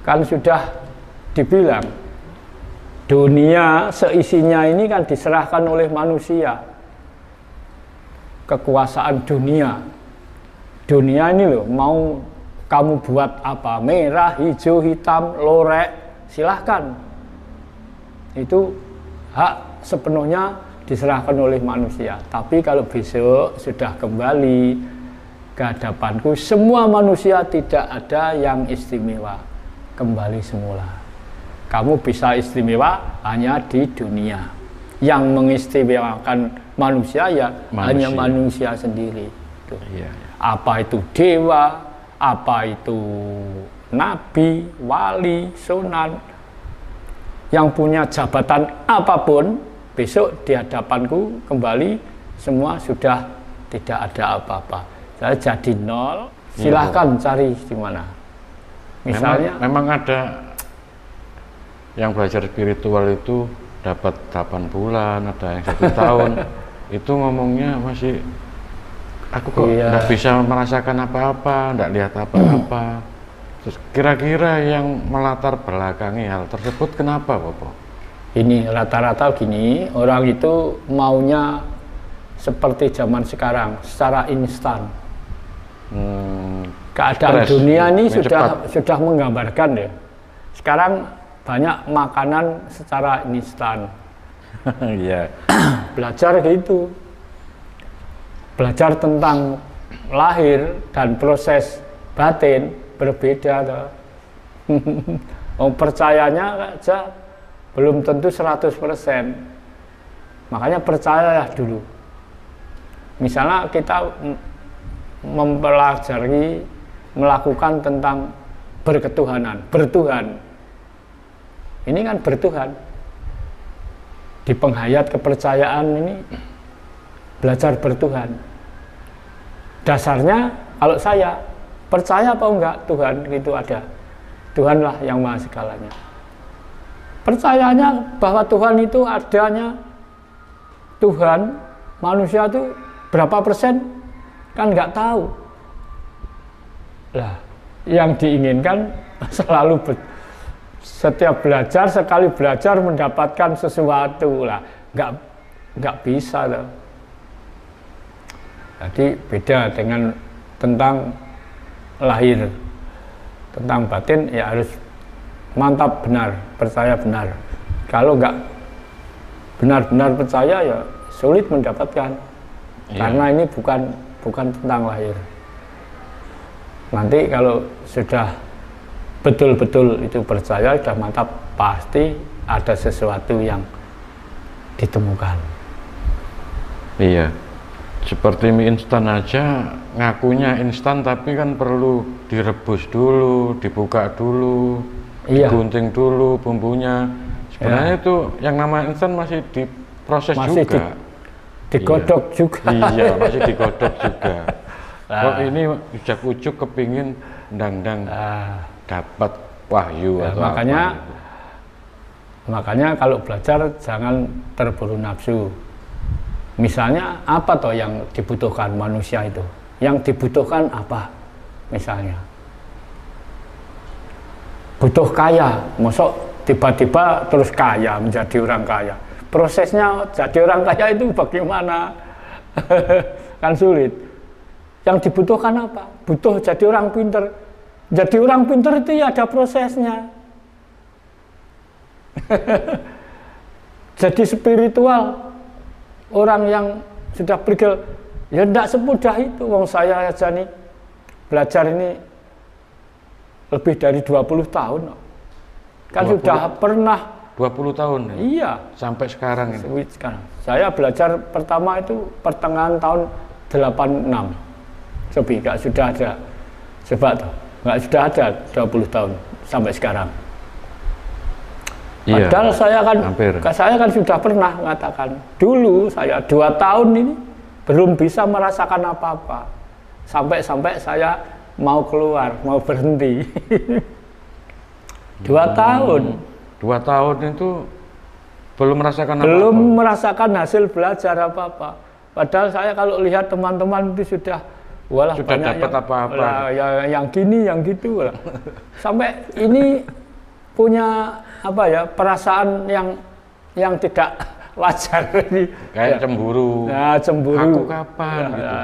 Kan sudah dibilang dunia seisinya ini kan diserahkan oleh manusia. Kekuasaan dunia ini loh, mau kamu buat apa, merah, hijau, hitam, lorek, silahkan. Itu hak sepenuhnya diserahkan oleh manusia. Tapi kalau besok sudah kembali ke hadapanku, semua manusia tidak ada yang istimewa, kembali semula. Kamu bisa istimewa hanya di dunia. Yang mengistimewakan manusia ya hanya manusia sendiri. Iya. Apa itu dewa, apa itu nabi, wali, sunan, yang punya jabatan apapun, besok di hadapanku kembali semua sudah tidak ada apa-apa. Saya jadi nol. Silahkan cari di mana. Misalnya memang ada yang belajar spiritual itu dapat 8 bulan, ada yang 1 tahun. Itu ngomongnya masih, aku kok nggak bisa merasakan apa-apa, nggak lihat apa-apa. Terus kira-kira yang melatar belakangi hal tersebut kenapa, Bopo? Ini rata-rata gini, orang itu maunya seperti zaman sekarang, secara instan. Keadaan dunia ini sudah menggambarkan ya. Sekarang banyak makanan secara instan. Iya. Belajar gitu. Belajar tentang lahir dan proses batin berbeda toh. Percayanya aja belum tentu 100%. Makanya percayalah dulu. Misalnya kita mempelajari, melakukan tentang berketuhanan, bertuhan. Ini kan bertuhan. Di penghayat kepercayaan ini belajar bertuhan. Dasarnya kalau saya percaya apa enggak Tuhan itu ada. Tuhanlah yang maha segalanya. Percayanya bahwa Tuhan itu adanya. Tuhan, manusia itu berapa persen kan nggak tahu. Lah, yang diinginkan selalu setiap belajar, sekali belajar mendapatkan sesuatu lah, nggak bisa loh. Jadi beda dengan tentang lahir, tentang batin ya harus mantap benar, percaya benar. Kalau nggak benar-benar percaya ya sulit mendapatkan, karena ini bukan tentang lahir. Nanti kalau sudah betul-betul itu percaya, sudah mantap, pasti ada sesuatu yang ditemukan. Iya, seperti mie instan aja, ngakunya instan tapi kan perlu direbus dulu, dibuka dulu, digunting dulu bumbunya. Sebenarnya itu yang nama instan masih diproses juga. Digodok juga. Iya, masih digodok juga. Kok ini ujuk-ujuk kepingin ndang-ndang dapat wahyu atau makanya kalau belajar jangan terburu nafsu. Misalnya apa toh yang dibutuhkan manusia itu? Yang dibutuhkan apa? Misalnya butuh kaya, mosok tiba-tiba terus kaya, menjadi orang kaya. Prosesnya jadi orang kaya itu bagaimana? Kan sulit. Yang dibutuhkan apa? Butuh jadi orang pinter. Jadi orang pinter itu ya ada prosesnya. Jadi spiritual, orang yang sudah bergel, ya tidak semudah itu. Wong saya aja nih belajar ini lebih dari 20 tahun. Kan 20, sudah pernah 20 tahun? Iya. Sampai sekarang ini? Sekarang. Saya belajar pertama itu pertengahan tahun 86. Lebih, nggak sudah ada. Coba tuh, nggak sudah ada 20 tahun sampai sekarang. Iya, padahal saya kan sudah pernah mengatakan, dulu saya 2 tahun ini belum bisa merasakan apa-apa. Sampai saya mau keluar, mau berhenti. 2 tahun. 2 tahun itu belum merasakan apa-apa? Belum merasakan hasil belajar apa-apa. Padahal saya kalau lihat teman-teman itu sudah walah sudah dapat apa-apa. Ya, yang gini, yang gitu lah. Sampai ini punya apa ya perasaan yang tidak wajar ini. Kayak cemburu. Nah, cemburu. Aku kapan? Ya, gitu.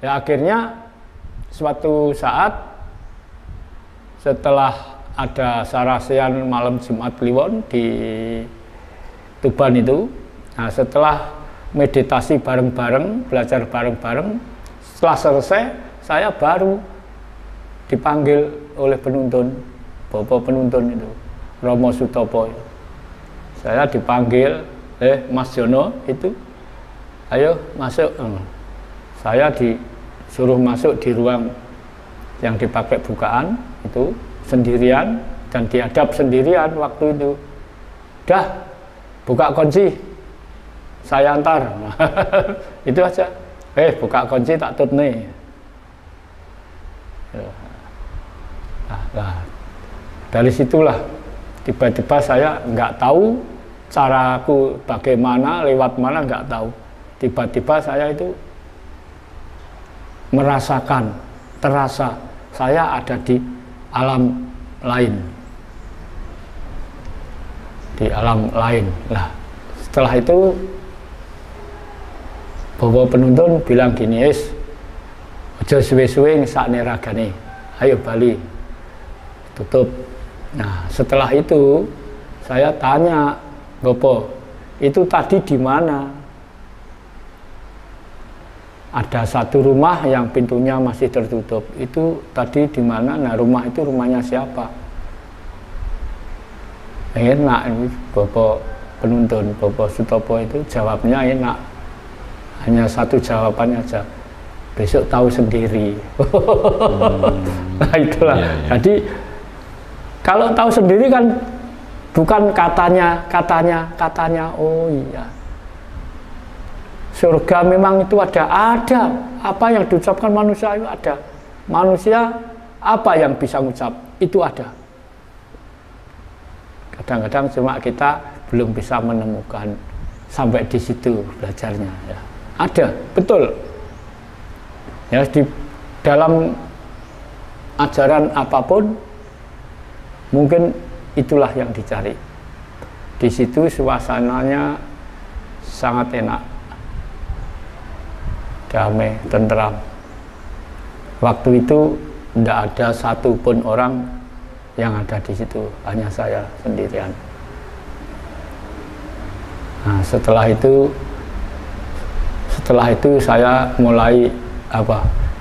Ya akhirnya suatu saat setelah ada sarasean malam Jumat Kliwon di Tuban itu, nah setelah meditasi bareng-bareng, belajar bareng-bareng, setelah selesai saya baru dipanggil oleh penuntun, bapak penuntun itu, Romo Sutopo. Saya dipanggil, Mas Jono itu, ayo masuk. Saya disuruh masuk di ruang yang dipakai bukaan itu sendirian dan dihadap sendirian waktu itu. Dah, buka kunci, saya antar. Itu aja. Buka kunci tak tut nih. Nah, dari situlah tiba-tiba saya nggak tahu caraku bagaimana, lewat mana nggak tahu. Tiba-tiba saya itu merasakan, terasa saya ada di alam lain, di alam lain. Lah setelah itu bapak penuntun bilang gini, aja suwe-suwe ngesakne ragane, ayo bali, tutup. Nah setelah itu saya tanya, bapak itu tadi di mana? Ada satu rumah yang pintunya masih tertutup. Itu tadi di mana? Nah, rumah itu rumahnya siapa? Enak ini bapak penuntun, bapak Sutopo itu jawabnya enak. Hanya satu jawabannya aja. Besok tahu sendiri. Nah, itulah. Yeah. Jadi kalau tahu sendiri kan bukan katanya. Oh iya. Surga memang itu ada apa yang diucapkan manusia itu ada. Manusia apa yang bisa mengucap itu ada. Kadang-kadang cuma kita belum bisa menemukan sampai di situ belajarnya. Ya. Ada, betul. Ya di dalam ajaran apapun mungkin itulah yang dicari. Di situ suasananya sangat enak. Damai, tentram. Waktu itu tidak ada satupun orang yang ada di situ, hanya saya sendirian. Nah, setelah itu saya mulai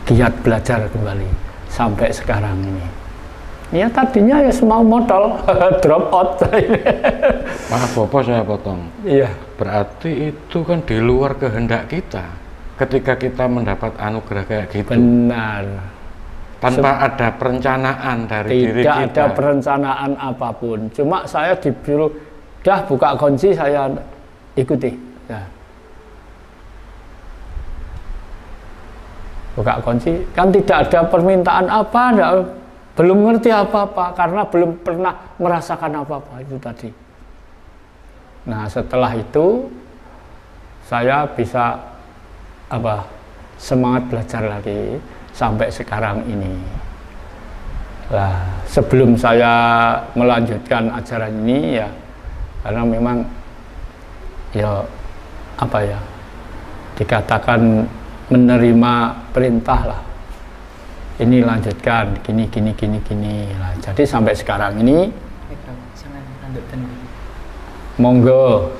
giat belajar kembali sampai sekarang ini. Ya tadinya ya semau modal drop out. Maaf Bapak saya potong. Iya. Berarti itu kan di luar kehendak kita. Ketika kita mendapat anugerah kayak gitu, benar, tanpa ada perencanaan dari diri kita. Tidak ada perencanaan apapun. Cuma saya disuruh, dah buka kunci, saya ikuti. Ya. Buka kunci, kan tidak ada permintaan apa, belum ngerti apa-apa karena belum pernah merasakan apa-apa itu tadi. Nah setelah itu saya bisa semangat belajar lagi sampai sekarang ini. Nah, sebelum saya melanjutkan ajaran ini ya, karena memang ya dikatakan menerima perintah lah. Ini lanjutkan, gini. Nah, jadi sampai sekarang ini, monggo.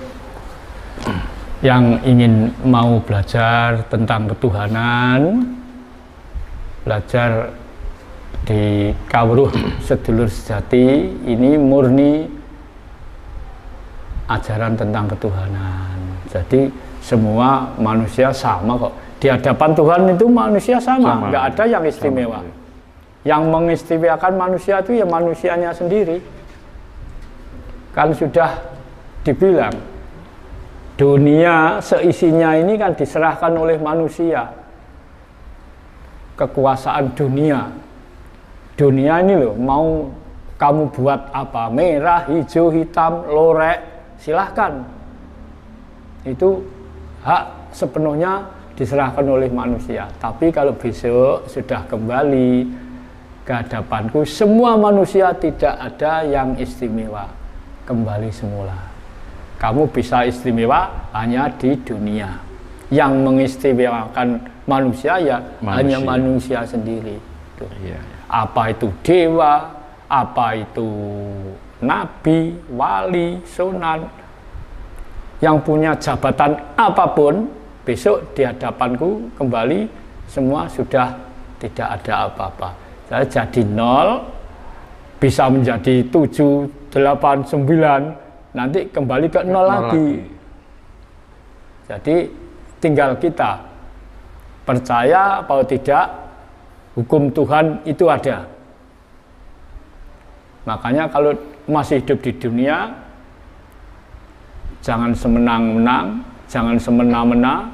Yang ingin mau belajar tentang ketuhanan, belajar di Kawruh Sedulur Sejati, ini murni ajaran tentang ketuhanan. Jadi semua manusia sama kok. Di hadapan Tuhan itu manusia sama. Nggak ada yang istimewa. Yang mengistimewakan manusia itu ya manusianya sendiri. Kan sudah dibilang, dunia seisinya ini kan diserahkan oleh manusia. Kekuasaan dunia ini loh, mau kamu buat apa, merah, hijau, hitam, lorek, silahkan. Itu hak sepenuhnya diserahkan oleh manusia. Tapi kalau besok sudah kembali ke hadapanku, semua manusia tidak ada yang istimewa, kembali semula. Kamu bisa istimewa hanya di dunia. Yang mengistimewakan manusia ya hanya manusia sendiri. Iya. Apa itu dewa, apa itu nabi, wali, sunan, yang punya jabatan apapun, besok di hadapanku kembali semua sudah tidak ada apa-apa. Saya jadi 0, bisa menjadi 7, 8, 9, nanti kembali ke 0 lagi. Jadi tinggal kita percaya atau tidak, hukum Tuhan itu ada. Makanya kalau masih hidup di dunia, jangan semenang-menang, jangan semena-mena,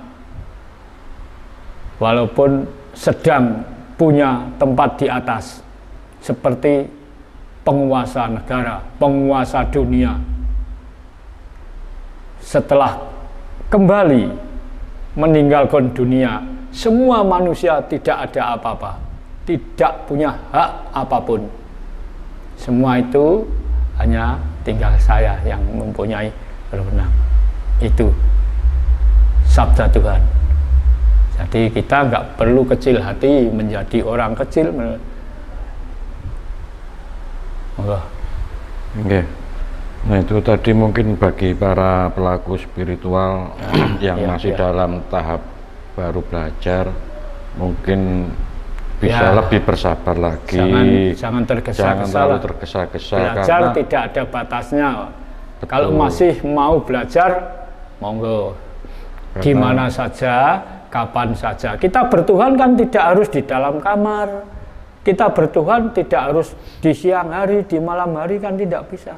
walaupun sedang punya tempat di atas, seperti penguasa negara, penguasa dunia. Setelah kembali meninggalkan dunia, semua manusia tidak ada apa-apa, tidak punya hak apapun. Semua itu hanya tinggal saya yang mempunyai berwenang. Itu sabda Tuhan. Jadi kita nggak perlu kecil hati menjadi orang kecil. Oke. Nah itu tadi mungkin bagi para pelaku spiritual yang masih dalam tahap baru belajar, mungkin bisa lebih bersabar lagi. Jangan tergesa-gesa. Terlalu tergesa-gesa. Belajar tidak ada batasnya. Betul. Kalau masih mau belajar, monggo. Di mana saja, kapan saja. Kita bertuhan kan tidak harus di dalam kamar. Kita bertuhan tidak harus di siang hari, di malam hari kan tidak bisa.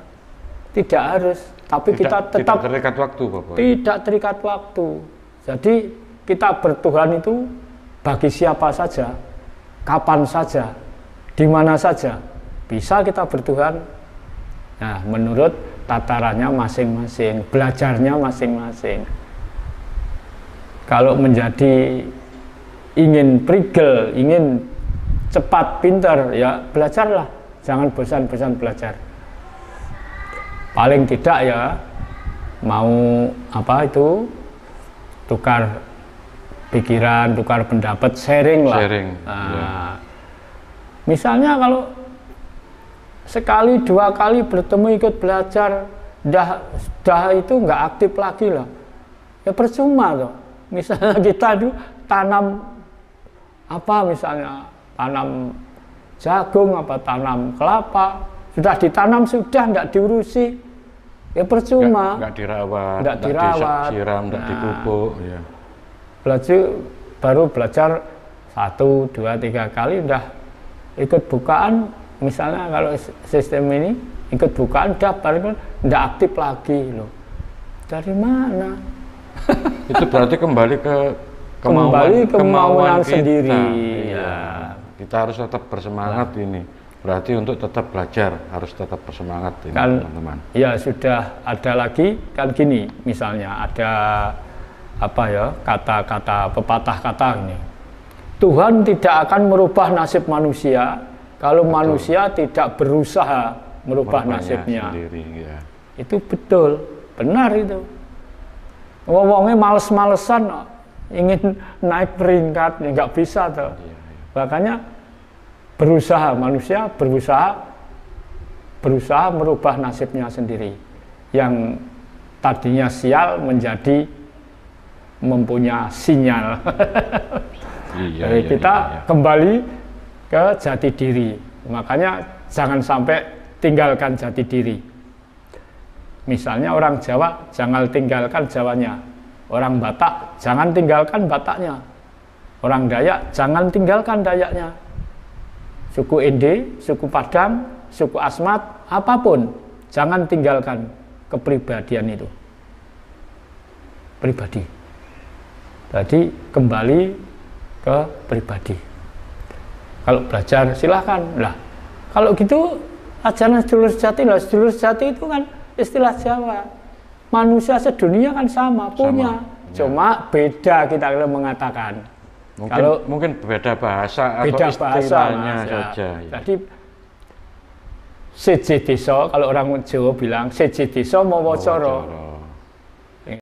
Tidak harus, tapi kita tetap tidak terikat waktu, Bapak. Tidak terikat waktu. Jadi kita bertuhan itu bagi siapa saja, kapan saja, di mana saja bisa kita bertuhan. Nah, menurut tatarannya masing-masing, belajarnya masing-masing. Kalau menjadi ingin prigel, ingin cepat, pintar, ya belajarlah, jangan bosan-bosan belajar. Paling tidak ya mau apa itu, tukar pikiran, tukar pendapat, sharing lah. Nah, misalnya kalau sekali 2 kali bertemu ikut belajar, dah itu nggak aktif lagi lah, ya percuma loh. Misalnya kita itu tanam apa, misalnya tanam jagung apa tanam kelapa, sudah ditanam sudah nggak diurusi, ya percuma. Nggak dirawat, nggak disiram, nggak dipupuk. Ya. Baru belajar 1, 2, 3 kali udah ikut bukaan, misalnya kalau sistem ini ikut bukaan udah paling nggak aktif lagi loh. Dari mana? Itu berarti kembali ke kemauan sendiri. Ya. Kita harus tetap bersemangat ini. Berarti untuk tetap belajar harus tetap bersemangat ini, teman-teman. Ya sudah ada lagi kan gini, misalnya ada apa ya, kata-kata pepatah kata ini. Tuhan tidak akan merubah nasib manusia kalau manusia tidak berusaha merubah nasibnya. Sendiri, ya. Itu betul, benar itu. Wong-wongnya males-malesan ingin naik peringkat, ya nggak bisa tuh. Iya. Makanya berusaha, manusia berusaha merubah nasibnya sendiri. Yang tadinya sial menjadi mempunyai sinyal. Jadi kita kembali ke jati diri. Makanya jangan sampai tinggalkan jati diri. Misalnya orang Jawa, jangan tinggalkan Jawanya. Orang Batak, jangan tinggalkan Bataknya. Orang Dayak, jangan tinggalkan Dayaknya. Suku Ende, suku Padang, suku Asmat, apapun, jangan tinggalkan kepribadian itu. Pribadi. Jadi kembali ke pribadi. Kalau belajar silahkan lah. Kalau gitu ajaran sedulur sejati lah. Sedulur sejati itu kan istilah Jawa. Manusia sedunia kan sama punya. Cuma beda kita kalau mengatakan. Mungkin beda bahasa beda atau bahasa istilahnya Mas, saja. Ya. Jadi siji desa, kalau orang Jawa bilang siji desa mawa cara.